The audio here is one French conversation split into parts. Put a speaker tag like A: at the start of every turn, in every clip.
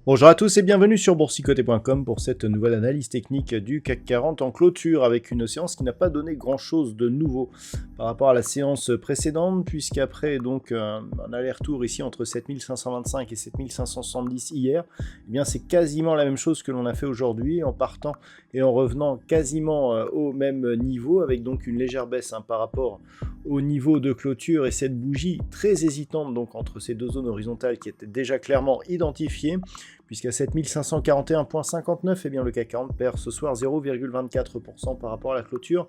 A: Bonjour à tous et bienvenue sur boursicoté.com pour cette nouvelle analyse technique du CAC 40 en clôture avec une séance qui n'a pas donné grand chose de nouveau par rapport à la séance précédente, puisqu'après donc un aller-retour ici entre 7525 et 7570 hier, eh bien c'est quasiment la même chose que l'on a fait aujourd'hui en partant et en revenant quasiment au même niveau avec donc une légère baisse par rapport au niveau de clôture et cette bougie très hésitante donc entre ces deux zones horizontales qui étaient déjà clairement identifiées, puisqu'à 7541,59, eh bien le CAC 40 perd ce soir 0,24% par rapport à la clôture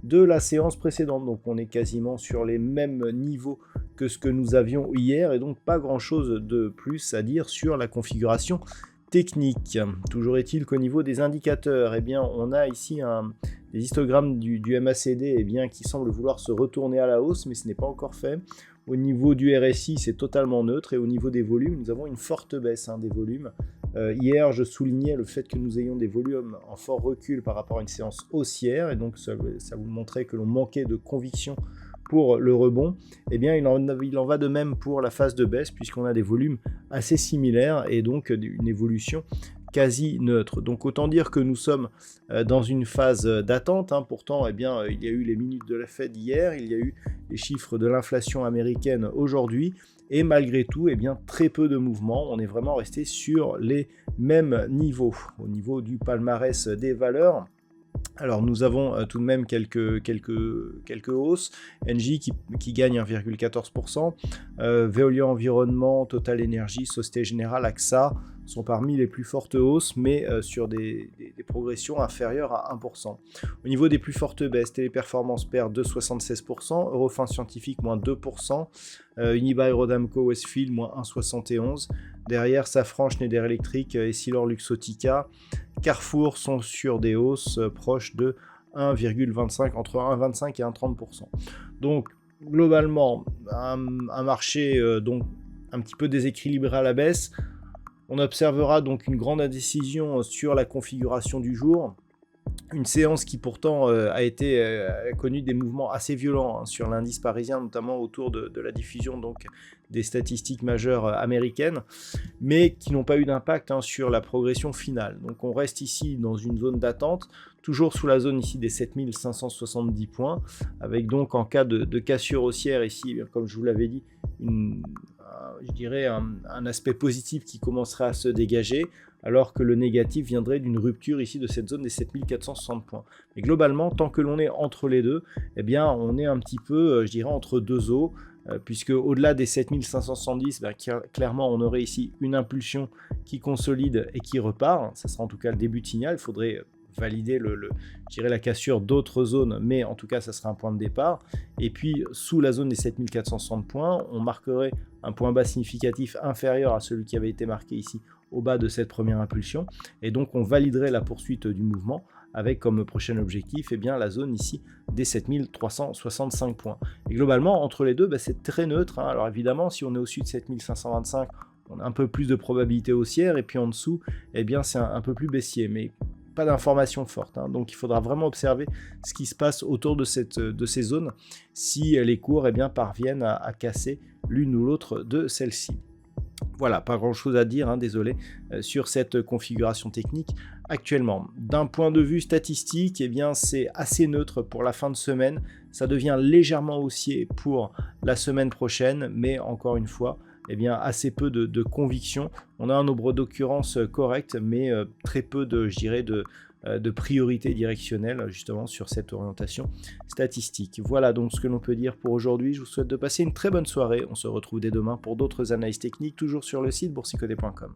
A: de la séance précédente. Donc on est quasiment sur les mêmes niveaux que ce que nous avions hier et donc pas grand chose de plus à dire sur la configuration technique. Toujours est-il qu'au niveau des indicateurs, eh bien on a ici des histogrammes du MACD qui semble vouloir se retourner à la hausse, mais ce n'est pas encore fait. Au niveau du RSI, c'est totalement neutre. Et au niveau des volumes, nous avons une forte baisse des volumes. Hier, je soulignais le fait que nous ayons des volumes en fort recul par rapport à une séance haussière. Et donc, ça vous montrait que l'on manquait de conviction pour le rebond. Eh bien, il en va de même pour la phase de baisse, puisqu'on a des volumes assez similaires et donc une évolution quasi neutre. Donc autant dire que nous sommes dans une phase d'attente. Pourtant, il y a eu les minutes de la Fed hier, il y a eu les chiffres de l'inflation américaine aujourd'hui, et malgré tout, très peu de mouvements. On est vraiment resté sur les mêmes niveaux. Au niveau du palmarès des valeurs, alors nous avons tout de même quelques hausses. Engie qui gagne 1,14%, Veolia Environnement, Total Energy, Société Générale, AXA sont parmi les plus fortes hausses, mais sur des progressions inférieures à 1%. Au niveau des plus fortes baisses, Téléperformance perd 2,76%, Eurofins Scientifique moins 2%, Unibail Rodamco Westfield moins 1,71%. Derrière, Safran, Schneider Electric, Essilor Luxottica, Carrefour sont sur des hausses proches de 1,25, entre 1,25 et 1,30%. Donc, globalement, un marché donc un petit peu déséquilibré à la baisse. On observera donc une grande indécision sur la configuration du jour. Une séance qui pourtant a connu des mouvements assez violents sur l'indice parisien, notamment autour de la diffusion donc, des statistiques majeures américaines, mais qui n'ont pas eu d'impact sur la progression finale. Donc on reste ici dans une zone d'attente, toujours sous la zone ici des 7570 points, avec donc en cas de cassure haussière ici, comme je vous l'avais dit, un aspect positif qui commencerait à se dégager, alors que le négatif viendrait d'une rupture ici de cette zone des 7460 points. Mais globalement, tant que l'on est entre les deux, on est un petit peu, entre deux eaux, puisque au-delà des 7570, clairement on aurait ici une impulsion qui consolide et qui repart. Ça sera en tout cas le début de signal. Il faudrait valider la cassure d'autres zones, mais en tout cas ça sera un point de départ. Et puis sous la zone des 7460 points, on marquerait un point bas significatif inférieur à celui qui avait été marqué ici au bas de cette première impulsion, et donc on validerait la poursuite du mouvement avec comme prochain objectif la zone ici des 7365 points. Et globalement entre les deux, c'est très neutre. Alors évidemment, si on est au-dessus de 7525, on a un peu plus de probabilité haussière, et puis en dessous, c'est un peu plus baissier, mais pas d'informations fortes. Donc il faudra vraiment observer ce qui se passe autour de ces zones, si les cours parviennent à casser l'une ou l'autre de celles-ci. Voilà, pas grand chose à dire, désolé, sur cette configuration technique actuellement. D'un point de vue statistique, c'est assez neutre pour la fin de semaine. Ça devient légèrement haussier pour la semaine prochaine, mais encore une fois, assez peu de conviction. On a un nombre d'occurrences correct, mais très peu de priorité directionnelle justement sur cette orientation statistique. Voilà donc ce que l'on peut dire pour aujourd'hui. Je vous souhaite de passer une très bonne soirée. On se retrouve dès demain pour d'autres analyses techniques, toujours sur le site boursicoté.com.